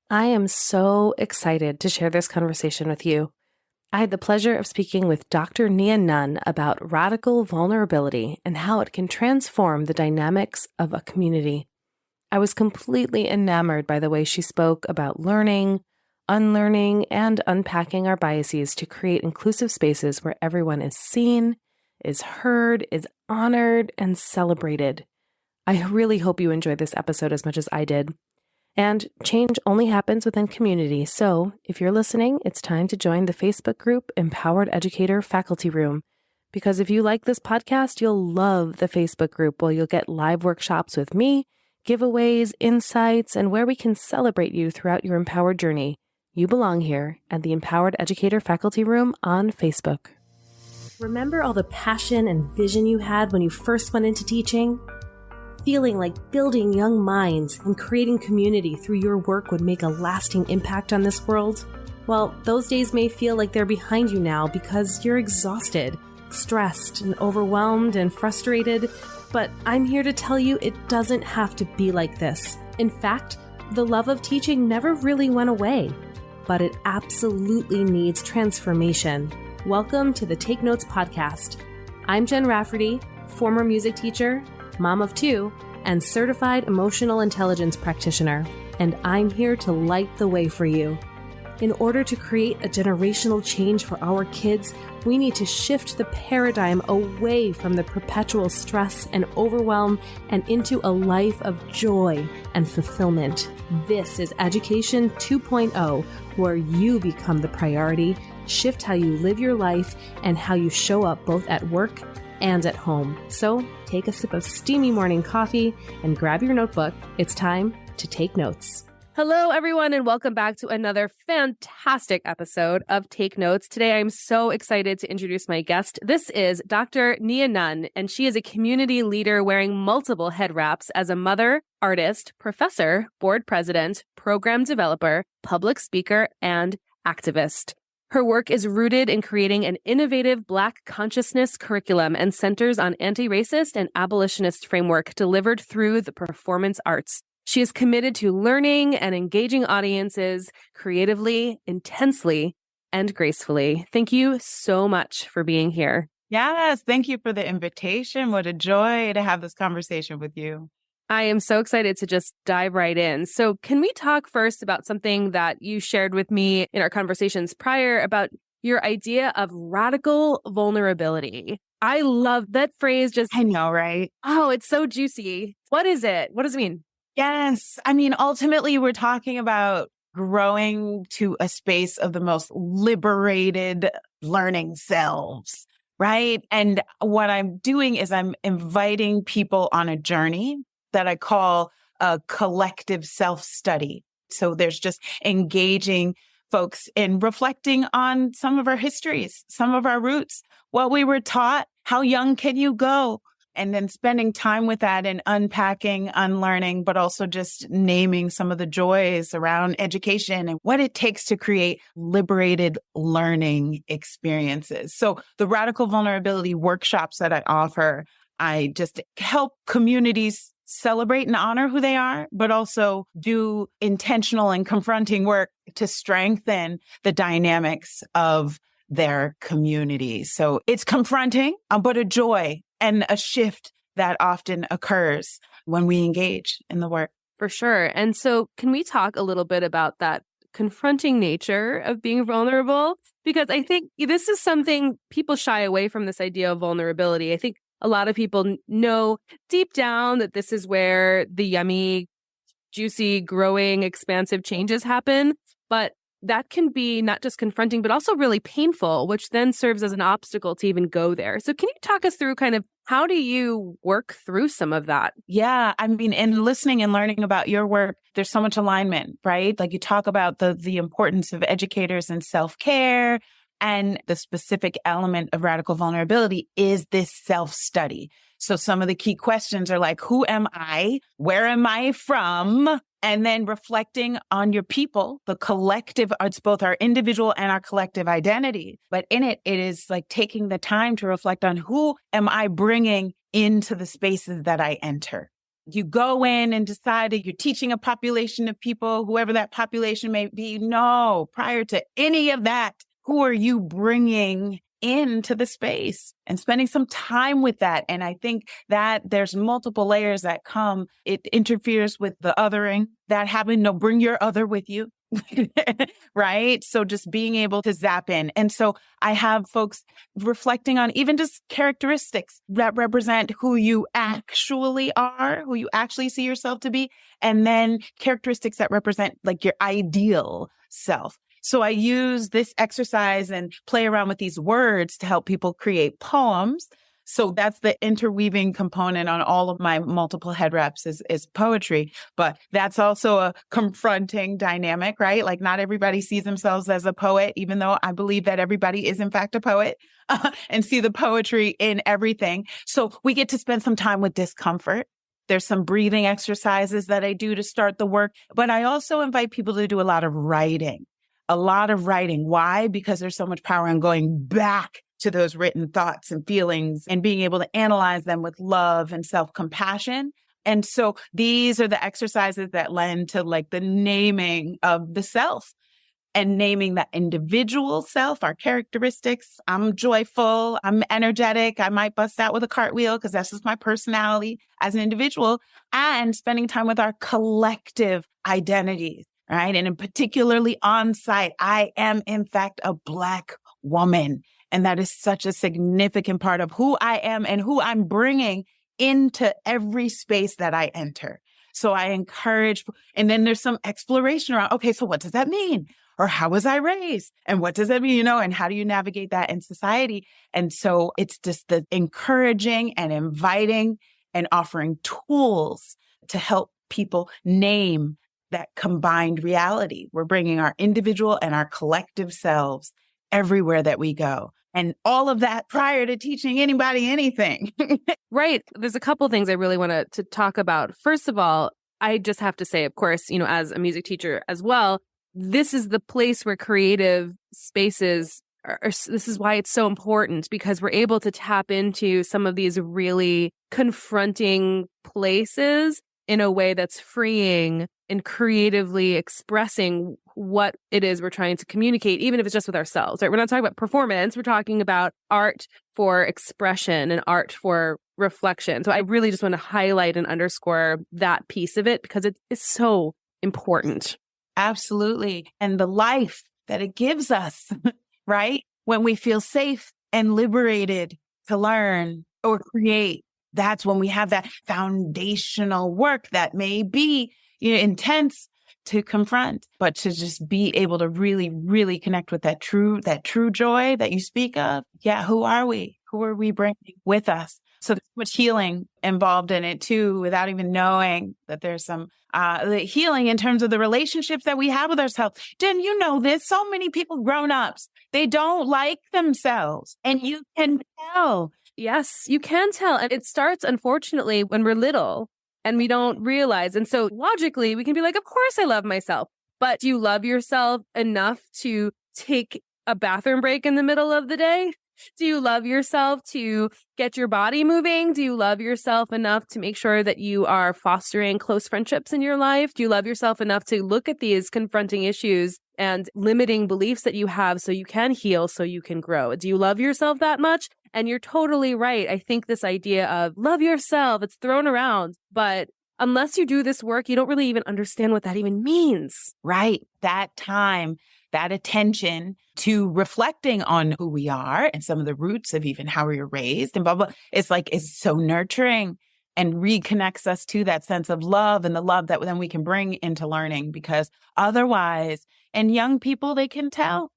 I am so excited to share this conversation with you. I had the pleasure of speaking with Dr. Nia Nunn about radical vulnerability and how it can transform the dynamics of a community. I was completely enamored by the way she spoke about learning, unlearning, and unpacking our biases to create inclusive spaces where everyone is seen, is heard, is honored, and celebrated. I really hope you enjoyed this episode as much as I did. And change only happens within community. So if you're listening, it's time to join the Facebook group Empowered Educator Faculty Room. Because if you like this podcast, you'll love the Facebook group where you'll get live workshops with me, giveaways, insights, and where we can celebrate you throughout your empowered journey. You belong here at the Empowered Educator Faculty Room on Facebook. Remember all the passion and vision you had when you first went into teaching? Feeling like building young minds and creating community through your work would make a lasting impact on this world? Well, those days may feel like they're behind you now because you're exhausted, stressed, and overwhelmed and frustrated, but I'm here to tell you it doesn't have to be like this. In fact, the love of teaching never really went away, but it absolutely needs transformation. Welcome to the Take Notes podcast. I'm Jen Rafferty, former music teacher, mom of two, and certified emotional intelligence practitioner, and I'm here to light the way for you. In order to create a generational change for our kids, we need to shift the paradigm away from the perpetual stress and overwhelm and into a life of joy and fulfillment. This is Education 2.0, where you become the priority, shift how you live your life, and how you show up both at work and at home. So take a sip of steamy morning coffee and grab your notebook. It's time to take notes. Hello, everyone, and welcome back to another fantastic episode of Take Notes. Today, I'm so excited to introduce my guest. This is Dr. Nia Nunn, and she is a community leader wearing multiple head wraps as a mother, artist, professor, board president, program developer, public speaker, and activist. Her work is rooted in creating an innovative Black consciousness curriculum and centers on anti-racist and abolitionist framework delivered through the performance arts. She is committed to learning and engaging audiences creatively, intensely, and gracefully. Thank you so much for being here. Yes, thank you for the invitation. What a joy to have this conversation with you. I am so excited to just dive right in. So can we talk first about something that you shared with me in our conversations prior about your idea of radical vulnerability? I love that phrase. I know, right? Oh, it's so juicy. What is it? What does it mean? Yes. I mean, ultimately, we're talking about growing to a space of the most liberated learning selves, right? And what I'm doing is I'm inviting people on a journey that I call a collective self-study. So there's just engaging folks in reflecting on some of our histories, some of our roots, what we were taught, how young can you go? And then spending time with that and unpacking, unlearning, but also just naming some of the joys around education and what it takes to create liberated learning experiences. So the radical vulnerability workshops that I offer, I just help communities celebrate and honor who they are, but also do intentional and confronting work to strengthen the dynamics of their community. So it's confronting, but a joy and a shift that often occurs when we engage in the work. For sure. And so can we talk a little bit about that confronting nature of being vulnerable? Because I think this is something people shy away from, this idea of vulnerability. I think a lot of people know deep down that this is where the yummy, juicy, growing, expansive changes happen. But that can be not just confronting, but also really painful, which then serves as an obstacle to even go there. So can you talk us through kind of how do you work through some of that? Yeah. I mean, in listening and learning about your work, there's so much alignment, right? Like you talk about the importance of educators and self-care, and the specific element of radical vulnerability is this self-study. So some of the key questions are like, who am I? Where am I from? And then reflecting on your people, the collective, it's both our individual and our collective identity. But in it, it is like taking the time to reflect on who am I bringing into the spaces that I enter. you go in and decide that you're teaching a population of people, whoever that population may be. No, prior to any of that, who are you bringing into the space and spending some time with that? And I think that there's multiple layers that come. It interferes with the othering that happen. No, bring your other with you. Right? So just being able to zap in. And so I have folks reflecting on even just characteristics that represent who you actually are, who you actually see yourself to be, and then characteristics that represent like your ideal self. So I use this exercise and play around with these words to help people create poems. So that's the interweaving component on all of my multiple head reps is poetry. But that's also a confronting dynamic, right? Like not everybody sees themselves as a poet, even though I believe that everybody is in fact a poet and see the poetry in everything. So we get to spend some time with discomfort. There's some breathing exercises that I do to start the work, but I also invite people to do a lot of writing. Why? Because there's so much power in going back to those written thoughts and feelings and being able to analyze them with love and self-compassion. And so these are the exercises that lend to like the naming of the self and naming that individual self, our characteristics. I'm joyful. I'm energetic. I might bust out with a cartwheel because that's just my personality as an individual, and spending time with our collective identities. Right. And in particularly on site, I am in fact a Black woman. And that is such a significant part of who I am and who I'm bringing into every space that I enter. So I encourage, and then there's some exploration around, okay, so what does that mean? Or how was I raised? And what does that mean? And how do you navigate that in society? And so it's just the encouraging and inviting and offering tools to help people name that combined reality. We're bringing our individual and our collective selves everywhere that we go. And all of that prior to teaching anybody anything. Right. There's a couple things I really want to talk about. First of all, I just have to say, of course, as a music teacher as well, this is the place where creative spaces this is why it's so important, because we're able to tap into some of these really confronting places in a way that's freeing and creatively expressing what it is we're trying to communicate, even if it's just with ourselves, right? We're not talking about performance. We're talking about art for expression and art for reflection. So I really just want to highlight and underscore that piece of it because it is so important. Absolutely. And the life that it gives us, right? When we feel safe and liberated to learn or create, that's when we have that foundational work that may be intense to confront, but to just be able to really, really connect with that true joy that you speak of. Yeah. Who are we? Who are we bringing with us? So there's much healing involved in it too, without even knowing that there's some the healing in terms of the relationships that we have with ourselves. Jen, you know this. So many people, grown-ups, they don't like themselves, and you can tell. Yes, you can tell. And it starts, unfortunately, when we're little and we don't realize. And so logically, we can be like, of course I love myself. But do you love yourself enough to take a bathroom break in the middle of the day? Do you love yourself to get your body moving? Do you love yourself enough to make sure that you are fostering close friendships in your life? Do you love yourself enough to look at these confronting issues and limiting beliefs that you have so you can heal, so you can grow? Do you love yourself that much? And you're totally right. I think this idea of love yourself, it's thrown around, but unless you do this work, you don't really even understand what that even means. Right. That time, that attention to reflecting on who we are and some of the roots of even how we were raised and blah, blah. It's so nurturing and reconnects us to that sense of love and the love that then we can bring into learning, because otherwise, and young people, they can tell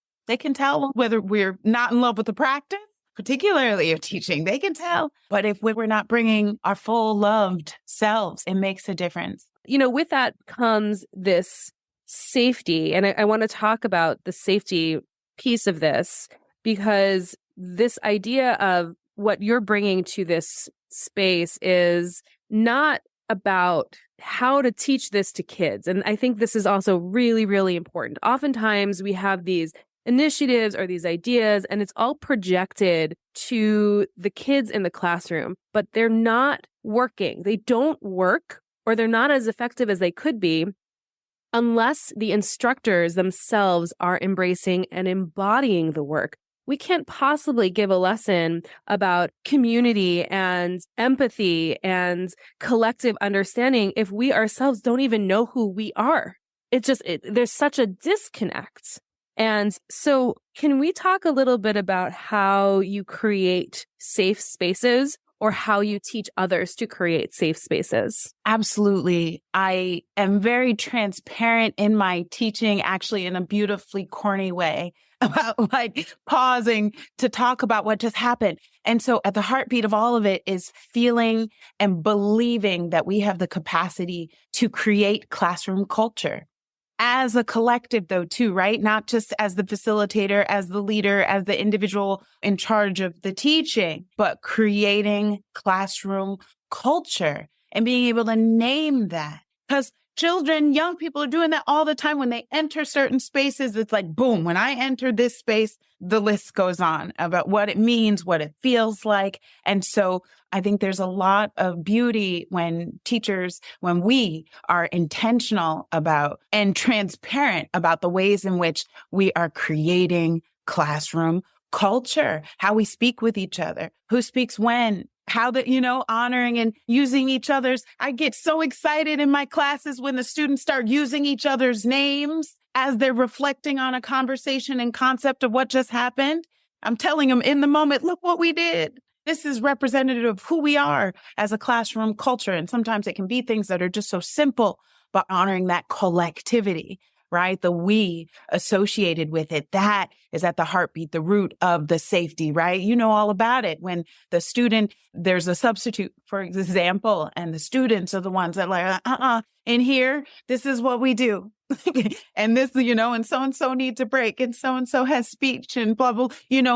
whether we're not in love with the practice, particularly of teaching, they can tell. But if we're not bringing our full loved selves, it makes a difference. With that comes this safety. And I want to talk about the safety piece of this, because this idea of what you're bringing to this space is not about how to teach this to kids. And I think this is also really, really important. Oftentimes we have these initiatives or these ideas, and it's all projected to the kids in the classroom, but they're not working. They don't work, or they're not as effective as they could be unless the instructors themselves are embracing and embodying the work. We can't possibly give a lesson about community and empathy and collective understanding if we ourselves don't even know who we are. There's such a disconnect. And so can we talk a little bit about how you create safe spaces, or how you teach others to create safe spaces? Absolutely. I am very transparent in my teaching, actually in a beautifully corny way, about like pausing to talk about what just happened. And so at the heartbeat of all of it is feeling and believing that we have the capacity to create classroom culture. As a collective, though, too, right? Not just as the facilitator, as the leader, as the individual in charge of the teaching, but creating classroom culture and being able to name that. Because children, young people are doing that all the time. When they enter certain spaces, it's like, boom, when I enter this space, the list goes on about what it means, what it feels like. And so I think there's a lot of beauty when we are intentional about and transparent about the ways in which we are creating classroom culture, how we speak with each other, who speaks when, how honoring and using each other's. I get so excited in my classes when the students start using each other's names as they're reflecting on a conversation and concept of what just happened. I'm telling them in the moment, look what we did. This is representative of who we are as a classroom culture. And sometimes it can be things that are just so simple, but honoring that collectivity, right? The we associated with it. That is at the heartbeat, the root of the safety, right? You know all about it. When the student, there's a substitute, for example, and the students are the ones that like, in here, this is what we do. And this, and so needs a break, and so has speech and blah, blah,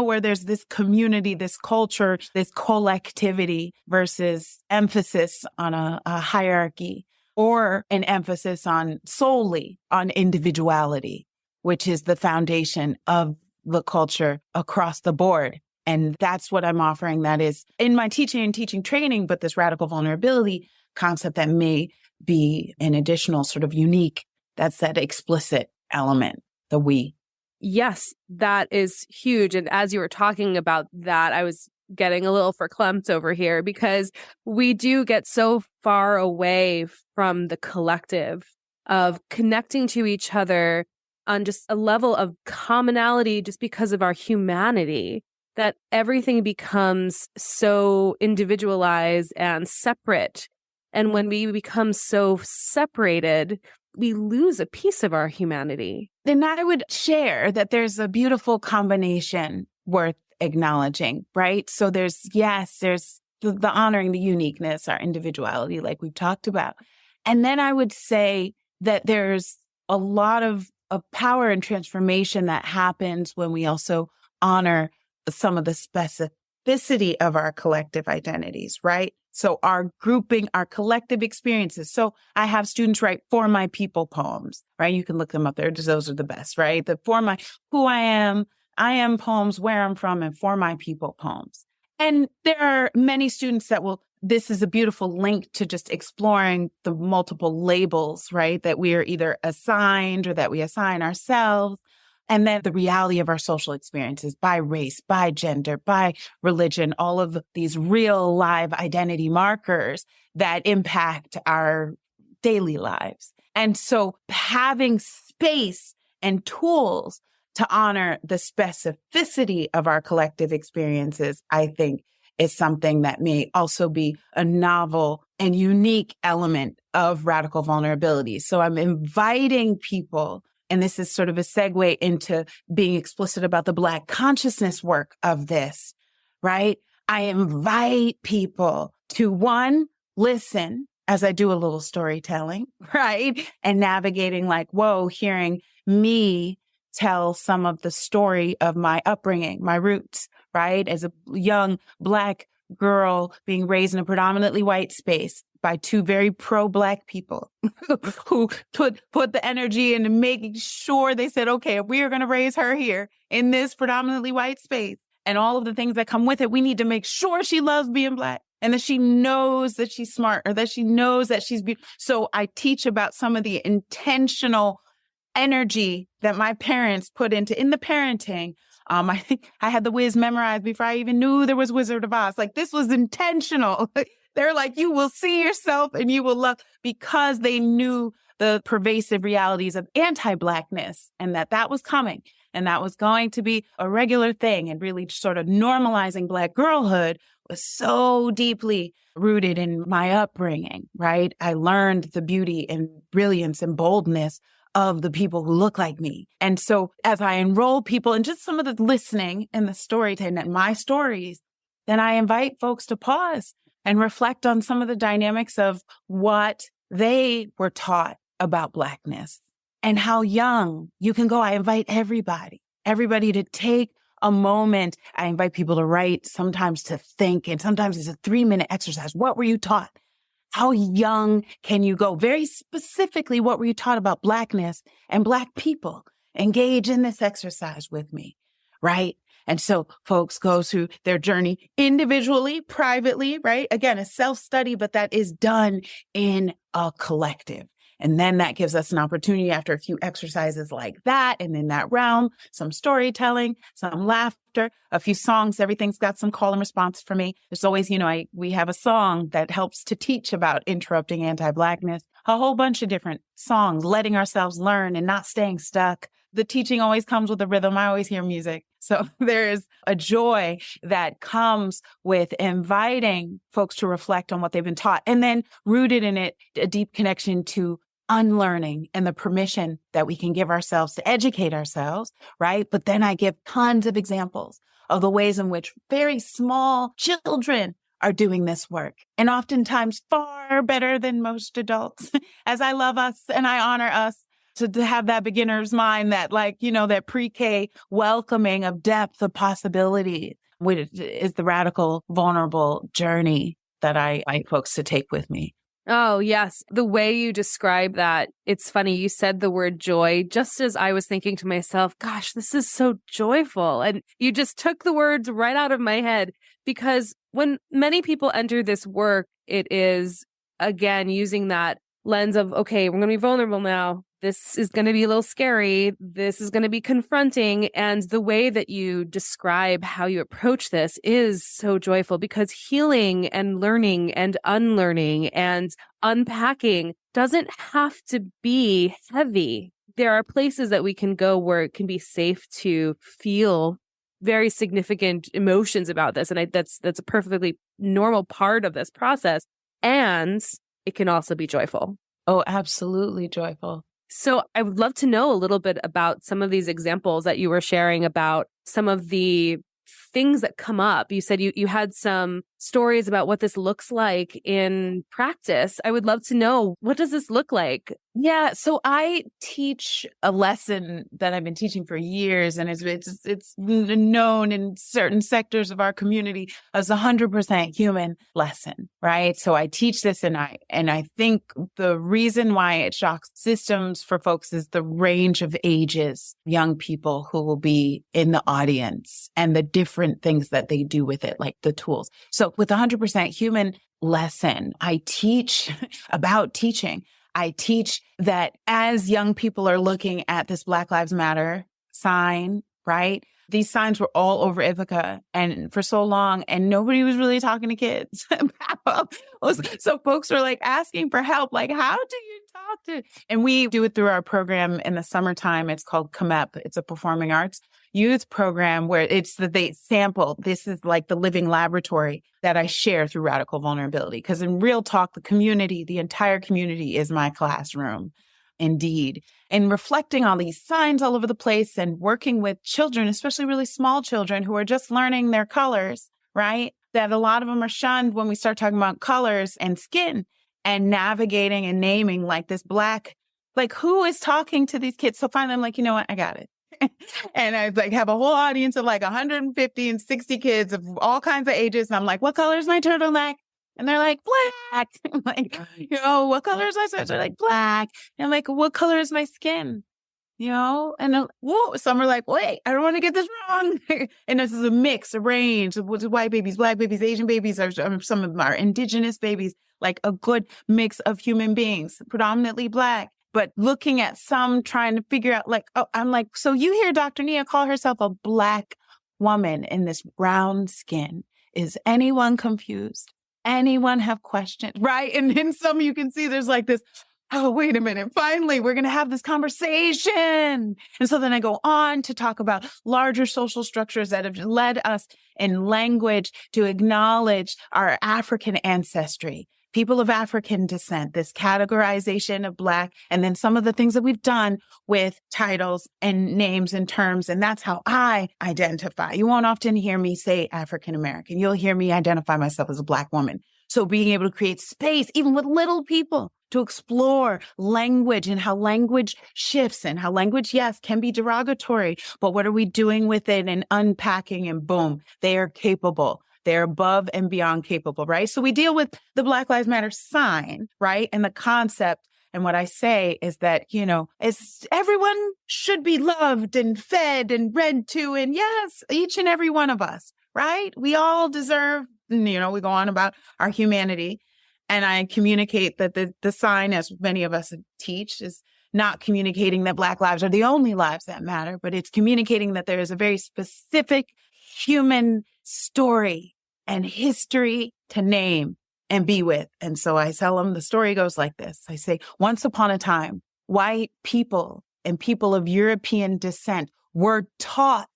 where there's this community, this culture, this collectivity versus emphasis on a hierarchy, or an emphasis solely on individuality, which is the foundation of the culture across the board. And that's what I'm offering. That is in my teaching and teaching training, but this radical vulnerability concept that may be an additional sort of unique, that's that explicit element, the we. Yes, that is huge. And as you were talking about that, I was getting a little verklempt over here, because we do get so far away from the collective of connecting to each other on just a level of commonality, just because of our humanity, that everything becomes so individualized and separate. And when we become so separated, we lose a piece of our humanity. Then I would share that there's a beautiful combination worth acknowledging, right? So there's the honoring the uniqueness, our individuality, like we've talked about. And then I would say that there's a lot of power and transformation that happens when we also honor some of the specificity of our collective identities, right? So our grouping, our collective experiences. So I have students write For My People poems, right? You can look them up there. Those are the best, right? The For My, Who I Am poems, Where I'm From, and For My People poems. And there are many students that this is a beautiful link to just exploring the multiple labels, right? That we are either assigned or that we assign ourselves. And then the reality of our social experiences by race, by gender, by religion, all of these real live identity markers that impact our daily lives. And so having space and tools to honor the specificity of our collective experiences, I think, is something that may also be a novel and unique element of radical vulnerability. So I'm inviting people, and this is sort of a segue into being explicit about the Black consciousness work of this, right? I invite people to, one, listen as I do a little storytelling, right? And navigating like, whoa, hearing me tell some of the story of my upbringing, my roots, right? As a young Black girl being raised in a predominantly white space, by two very pro-Black people who put the energy into making sure they said, okay, if we are going to raise her here in this predominantly white space and all of the things that come with it, we need to make sure she loves being Black and that she knows that she's smart or that she knows that she's beautiful. So I teach about some of the intentional energy that my parents put into in the parenting. I think I had the Wiz memorized before I even knew there was Wizard of Oz. Like, this was intentional. They're like, you will see yourself and you will love, because they knew the pervasive realities of anti-Blackness and that was coming and that was going to be a regular thing, and really sort of normalizing Black girlhood was so deeply rooted in my upbringing, right? I learned the beauty and brilliance and boldness of the people who look like me. And so as I enroll people in just some of the listening and the storytelling and my stories, then I invite folks to pause and reflect on some of the dynamics of what they were taught about Blackness and how young you can go. I invite everybody to take a moment. I invite people to write, sometimes to think, and sometimes it's a 3-minute exercise. What were you taught? How young can you go? Very specifically, what were you taught about Blackness and Black people? Engage in this exercise with me, right? And so folks go through their journey individually, privately, right? Again, a self-study, but that is done in a collective. And then that gives us an opportunity after a few exercises like that. And in that realm, some storytelling, some laughter, a few songs. Everything's got some call and response for me. There's always, we have a song that helps to teach about interrupting anti-Blackness, a whole bunch of different songs, letting ourselves learn and not staying stuck. The teaching always comes with a rhythm. I always hear music. So there is a joy that comes with inviting folks to reflect on what they've been taught, and then rooted in it, a deep connection to unlearning and the permission that we can give ourselves to educate ourselves, right? But then I give tons of examples of the ways in which very small children are doing this work, and oftentimes far better than most adults. As I love us and I honor us, to have that beginner's mind, that that pre-K welcoming of depth of possibility, which is the radical, vulnerable journey that I invite folks to take with me. Oh, yes. The way you describe that, it's funny. You said the word joy just as I was thinking to myself, gosh, this is so joyful. And you just took the words right out of my head, because when many people enter this work, it is, again, using that lens of, okay, we're going to be vulnerable now. This is going to be a little scary. This is going to be confronting. And the way that you describe how you approach this is so joyful, because healing and learning and unlearning and unpacking doesn't have to be heavy. There are places that we can go where it can be safe to feel very significant emotions about this. And that's a perfectly normal part of this process. And it can also be joyful. Oh, absolutely joyful. So I would love to know a little bit about some of these examples that you were sharing about some of the things that come up. You said you had some stories about what this looks like in practice. I would love to know, what does this look like? Yeah, so I teach a lesson that I've been teaching for years, and it's known in certain sectors of our community as 100% human lesson, right? So I teach this, and I think the reason why it shocks systems for folks is the range of ages, young people who will be in the audience, and the different things that they do with it, like the tools. So with 100% human lesson, I teach about teaching. I teach that as young people are looking at this Black Lives Matter sign, right? These signs were all over Ithaca and for so long, and nobody was really talking to kids about. So folks were like asking for help, like, how do you talk to? And we do it through our program in the summertime. It's called COMEP. It's a performing arts youth program where it's that they sample. This is like the living laboratory that I share through radical vulnerability. Because in real talk, the entire community is my classroom. Indeed. And reflecting on these signs all over the place and working with children, especially really small children who are just learning their colors, right? That a lot of them are shunned when we start talking about colors and skin, and navigating and naming like this Black, like who is talking to these kids? So finally I'm like, you know what? I got it. And I have a whole audience of 150 and 60 kids of all kinds of ages. And I'm like, what color is my turtleneck? And they're like, black. I'm like, what color is my sweatshirt? They're like, black. And I'm like, what color is my skin? And whoa, some are like, wait, I don't want to get this wrong. And this is a mix, a range of white babies, black babies, Asian babies, or some of them are indigenous babies, like a good mix of human beings, predominantly black. But looking at some, trying to figure out I'm like, so you hear Dr. Nia call herself a black woman in this brown skin. Is anyone confused? Anyone have questions? Right? And in some you can see there's like this, oh, wait a minute. Finally, we're going to have this conversation. And so then I go on to talk about larger social structures that have led us in language to acknowledge our African ancestry, people of African descent, this categorization of Black, and then some of the things that we've done with titles and names and terms. And that's how I identify. You won't often hear me say African American. You'll hear me identify myself as a Black woman. So being able to create space, even with little people, to explore language and how language shifts and how language, yes, can be derogatory, but what are we doing with it and unpacking, and boom, they are capable. They're above and beyond capable, right? So we deal with the Black Lives Matter sign, right? And the concept. And what I say is that, everyone should be loved and fed and read to. And yes, each and every one of us, right? We all deserve, we go on about our humanity. And I communicate that the sign, as many of us teach, is not communicating that Black lives are the only lives that matter, but it's communicating that there is a very specific human story and history to name and be with. And so I tell them the story goes like this. I say, once upon a time, white people and people of European descent were taught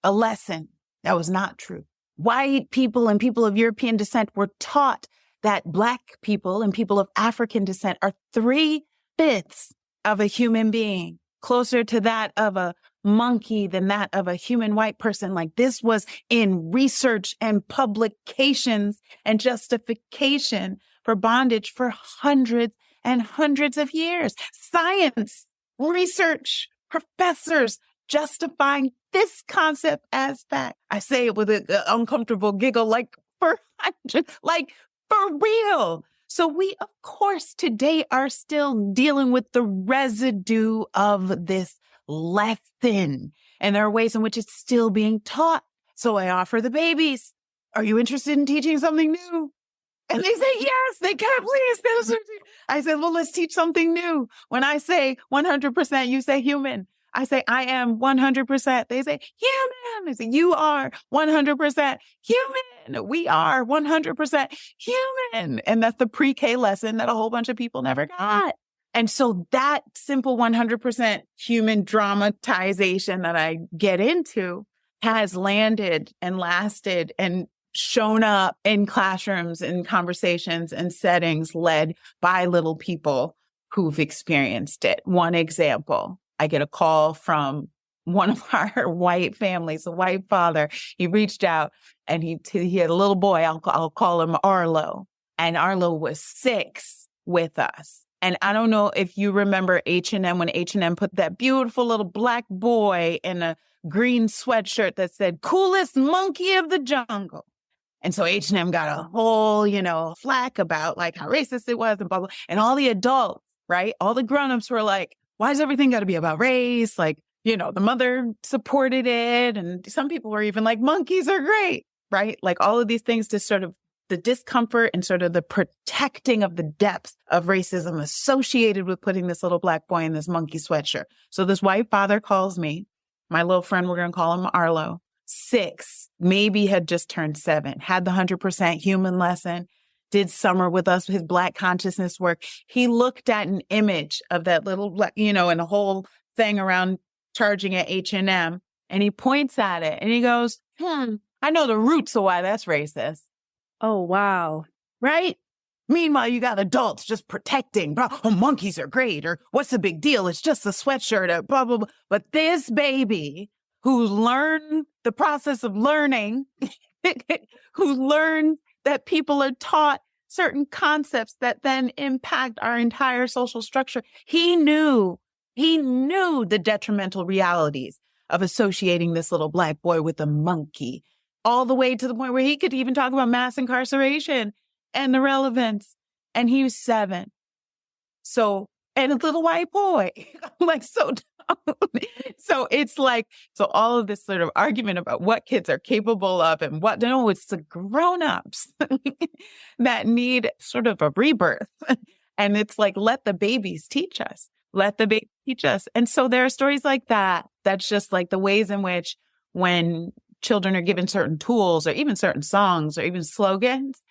a lesson that was not true. White people and people of European descent were taught that Black people and people of African descent are 3/5 of a human being, closer to that of a monkey than that of a human white person. Like, this was in research and publications and justification for bondage for hundreds and hundreds of years. Science, research, professors justifying this concept as fact. I say it with an uncomfortable giggle, for real. So we, of course, today are still dealing with the residue of this lesson. And there are ways in which it's still being taught. So I offer the babies, are you interested in teaching something new? And they say, yes, they can, please. I said, well, let's teach something new. When I say 100%, you say human. I say, I am 100%. They say, human. I say, you are 100% human. We are 100% human. And that's the pre-K lesson that a whole bunch of people never got. And so that simple 100% human dramatization that I get into has landed and lasted and shown up in classrooms and conversations and settings led by little people who've experienced it. One example. I get a call from one of our white families, a white father. He reached out and he had a little boy. I'll call him Arlo. And Arlo was 6 with us. And I don't know if you remember H&M, when H&M put that beautiful little Black boy in a green sweatshirt that said, coolest monkey of the jungle. And so H&M got a whole, flack about how racist it was and blah, blah. And all the adults, right? All the grownups were like, why does everything got to be about race? The mother supported it. And some people were even like, monkeys are great, right? All of these things to sort of the discomfort and sort of the protecting of the depths of racism associated with putting this little Black boy in this monkey sweatshirt. So this white father calls me, my little friend, we're going to call him Arlo, 6, maybe had just turned 7, had the 100% human lesson, did summer with us, his Black consciousness work. He looked at an image of that little Black, and the whole thing around charging at H&M. And he points at it and he goes, I know the roots of why that's racist. Oh, wow. Right? Meanwhile, you got adults just protecting, monkeys are great, or what's the big deal? It's just a sweatshirt, or blah, blah, blah. But this baby who learned the process of learning, who learned that people are taught certain concepts that then impact our entire social structure. He knew the detrimental realities of associating this little Black boy with a monkey, all the way to the point where he could even talk about mass incarceration and the relevance. And he was 7. So, and a little white boy. I'm like, so so it's like, so all of this sort of argument about what kids are capable of and what, no, it's the grownups that need sort of a rebirth. And it's like, let the babies teach us. Let the baby teach us. And so there are stories like that. That's just like the ways in which when children are given certain tools or even certain songs or even slogans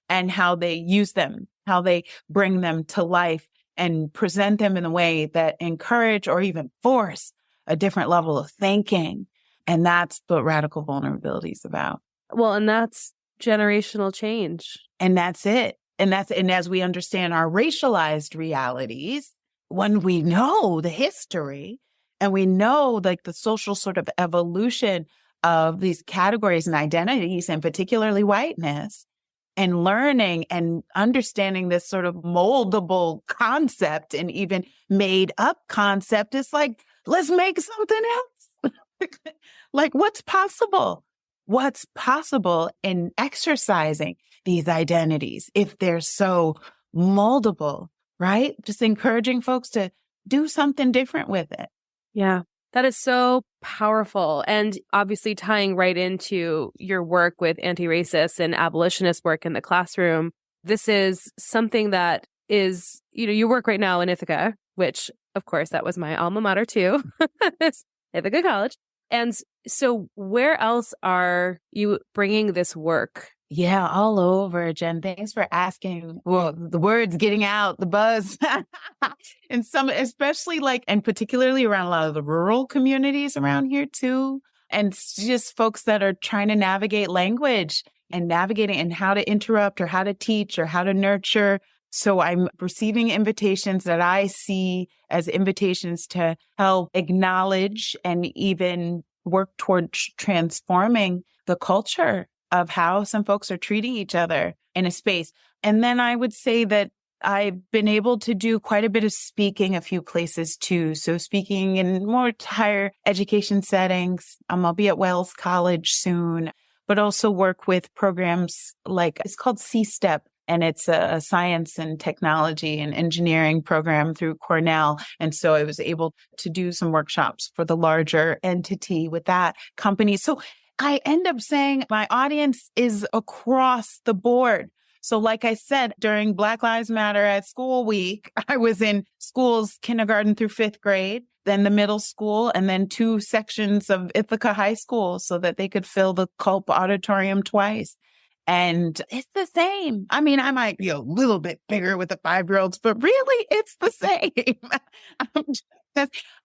and how they use them, how they bring them to life and present them in a way that encourage or even force a different level of thinking. And that's what radical vulnerability is about. Well, and that's generational change. And that's it. And as we understand our racialized realities, when we know the history and we know like the social sort of evolution of these categories and identities, and particularly whiteness, and learning and understanding this sort of moldable concept and even made up concept, it's like, let's make something else. Like what's possible? What's possible in exercising these identities if they're so moldable, right? Just encouraging folks to do something different with it. Yeah. That is so powerful. And obviously tying right into your work with anti-racist and abolitionist work in the classroom. This is something that is, you work right now in Ithaca, which of course that was my alma mater too, Ithaca College. And so where else are you bringing this work? Yeah, all over, Jen. Thanks for asking. Well, the word's getting out, the buzz. And some, especially and particularly around a lot of the rural communities around here too. And just folks that are trying to navigate language and navigating and how to interrupt or how to teach or how to nurture. So I'm receiving invitations that I see as invitations to help acknowledge and even work towards transforming the culture of how some folks are treating each other in a space. And then I would say that I've been able to do quite a bit of speaking a few places too. So speaking in more higher education settings. I'll be at Wells College soon, but also work with programs like it's called C-STEP. And it's a science and technology and engineering program through Cornell. And so I was able to do some workshops for the larger entity with that company. So I end up saying my audience is across the board. So like I said, during Black Lives Matter at School Week, I was in schools kindergarten through 5th grade, then the middle school, and then 2 sections of Ithaca High School so that they could fill the Culp Auditorium twice. And it's the same. I mean, I might be a little bit bigger with the 5-year-olds, but really it's the same.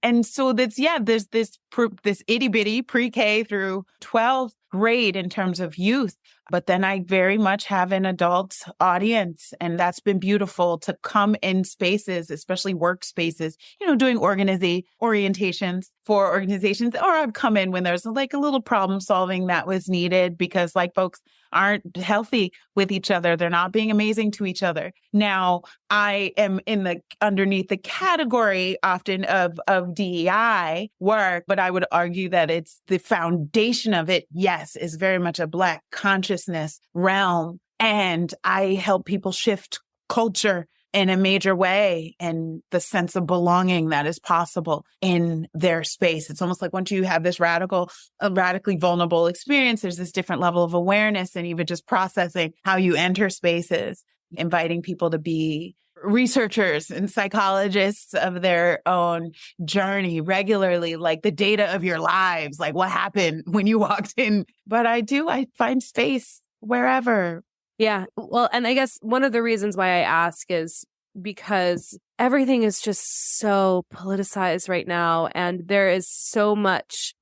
And so there's this itty bitty pre-K through 12th grade in terms of youth. But then I very much have an adult audience. And that's been beautiful to come in spaces, especially workspaces, doing orientations for organizations. Or I'd come in when there's like a little problem solving that was needed because folks aren't healthy with each other. They're not being amazing to each other. Now, I am underneath the category often of DEI work, but I would argue that it's the foundation of it, yes, is very much a Black consciousness realm. And I help people shift culture in a major way and the sense of belonging that is possible in their space. It's almost like once you have this radically vulnerable experience, there's this different level of awareness and even just processing how you enter spaces, inviting people to be researchers and psychologists of their own journey regularly, like the data of your lives, like what happened when you walked in. But I find space wherever. Yeah. Well, and I guess one of the reasons why I ask is because everything is just so politicized right now and there is so much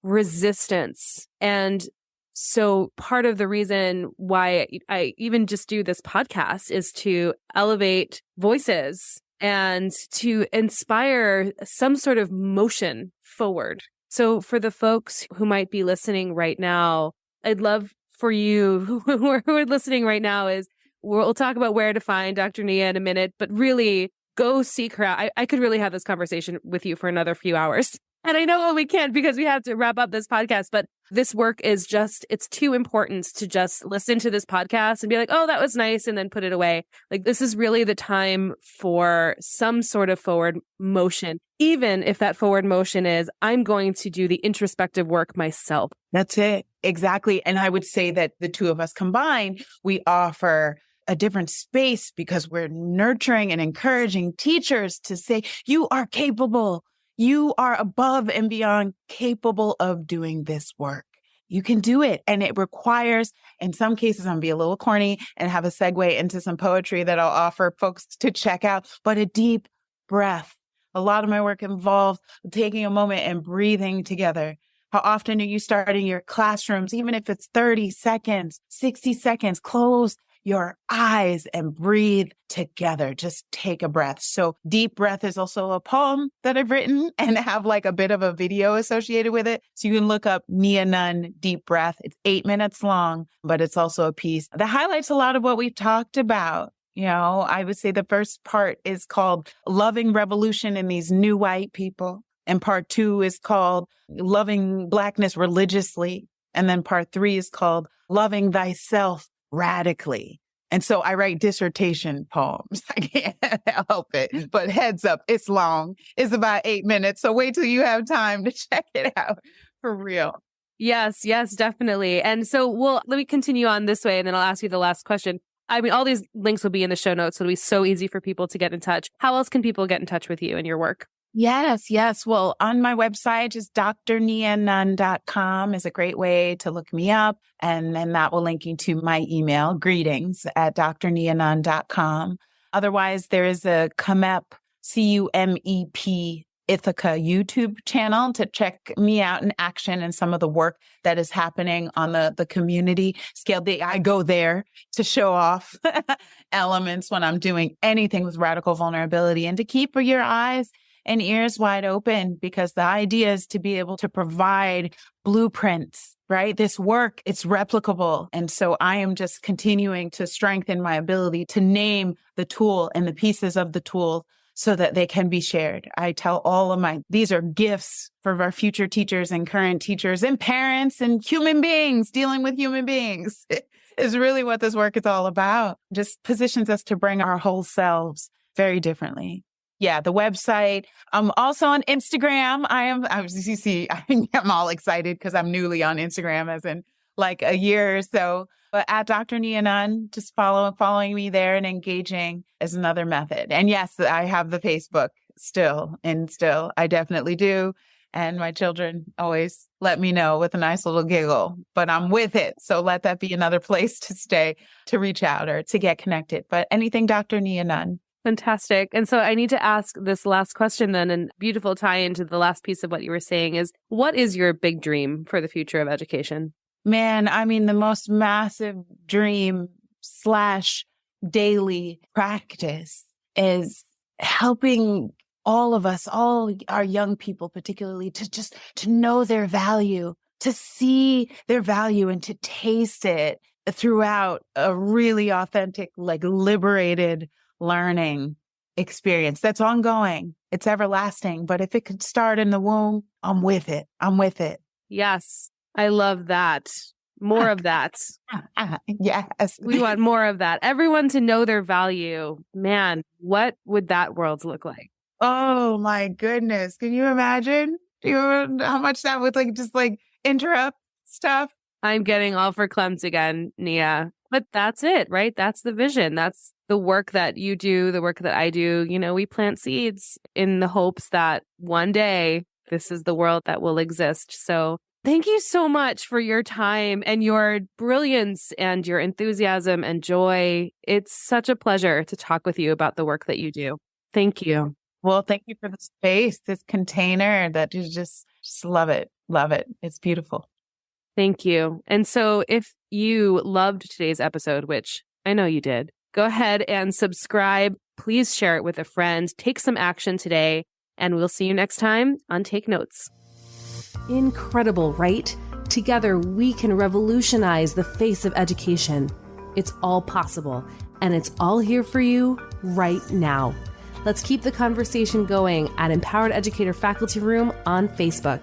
resistance. And so part of the reason why I even just do this podcast is to elevate voices and to inspire some sort of motion forward. So for the folks who might be listening right now, I'd love for you who are listening right now is we'll talk about where to find Dr. Nia in a minute, but really go seek her out. I could really have this conversation with you for another few hours. And I know we can't because we have to wrap up this podcast, but this work is just, it's too important to just listen to this podcast and be like, oh, that was nice, and then put it away. Like, this is really the time for some sort of forward motion, even if that forward motion is, I'm going to do the introspective work myself. That's it. Exactly. And I would say that the two of us combined, we offer a different space because we're nurturing and encouraging teachers to say, you are capable. You are above and beyond capable of doing this work. You can do it. And it requires, in some cases, I'm going to be a little corny and have a segue into some poetry that I'll offer folks to check out, but a deep breath. A lot of my work involves taking a moment and breathing together. How often are you starting your classrooms, even if it's 30 seconds, 60 seconds, close your eyes and breathe together. Just take a breath. So deep breath is also a poem that I've written and have like a bit of a video associated with it. So you can look up Nia Nunn, Deep Breath. It's 8 minutes long, but it's also a piece that highlights a lot of what we've talked about. You know, I would say the first part is called Loving Revolution in These New White People. And part 2 is called Loving Blackness Religiously. And then part 3 is called Loving Thyself Radically. And so I write dissertation poems. I can't help it. But heads up, it's long. It's about 8 minutes. So wait till you have time to check it out for real. Yes, definitely. And so let me continue on this way, and then I'll ask you the last question. I mean, all these links will be in the show notes, so it'll be so easy for people to get in touch. How else can people get in touch with you and your work? Yes. Well, on my website, just drnianunn.com is a great way to look me up. And then that will link you to my email, greetings@drnianunn.com. Otherwise, there is a CUMEP, CUMEP Ithaca YouTube channel to check me out in action and some of the work that is happening on the community scale. I go there to show off elements when I'm doing anything with radical vulnerability, and to keep your eyes and ears wide open, because the idea is to be able to provide blueprints, right? This work, it's replicable. And so I am just continuing to strengthen my ability to name the tool and the pieces of the tool so that they can be shared. I tell all of these are gifts for our future teachers and current teachers and parents and human beings dealing with human beings. Is really what this work is all about. Just positions us to bring our whole selves very differently. Yeah, the website. I'm also on Instagram. I'm all excited because I'm newly on Instagram, as in like a year or so. But at Dr. Nia Nunn, just following me there and engaging is another method. And yes, I have the Facebook still. I definitely do. And my children always let me know with a nice little giggle, but I'm with it. So let that be another place to stay, to reach out or to get connected. But anything Dr. Nia Nunn. Fantastic. And so I need to ask this last question then, and beautiful tie into the last piece of what you were saying is, what is your big dream for the future of education? Man, I mean, the most massive dream / daily practice is helping all of us, all our young people particularly, to know their value, to see their value and to taste it throughout a really authentic, like liberated learning experience that's ongoing. It's everlasting. But if it could start in the womb, I'm with it. Yes. I love that. More of that. Yes. We want more of that. Everyone to know their value. Man, what would that world look like? Oh my goodness. Can you imagine? How much that would just interrupt stuff? I'm getting all verklempt again, Nia. But that's it, right? That's the vision. That's the work that you do, the work that I do. You know, we plant seeds in the hopes that one day this is the world that will exist. So thank you so much for your time and your brilliance and your enthusiasm and joy. It's such a pleasure to talk with you about the work that you do. Thank you. Well, thank you for the space, this container that you just love it. Love it. It's beautiful. Thank you. And so if you loved today's episode, which I know you did, go ahead and subscribe. Please share it with a friend. Take some action today, and we'll see you next time on Take Notes. Incredible, right? Together, we can revolutionize the face of education. It's all possible, and it's all here for you right now. Let's keep the conversation going at Empowered Educator Faculty Room on Facebook.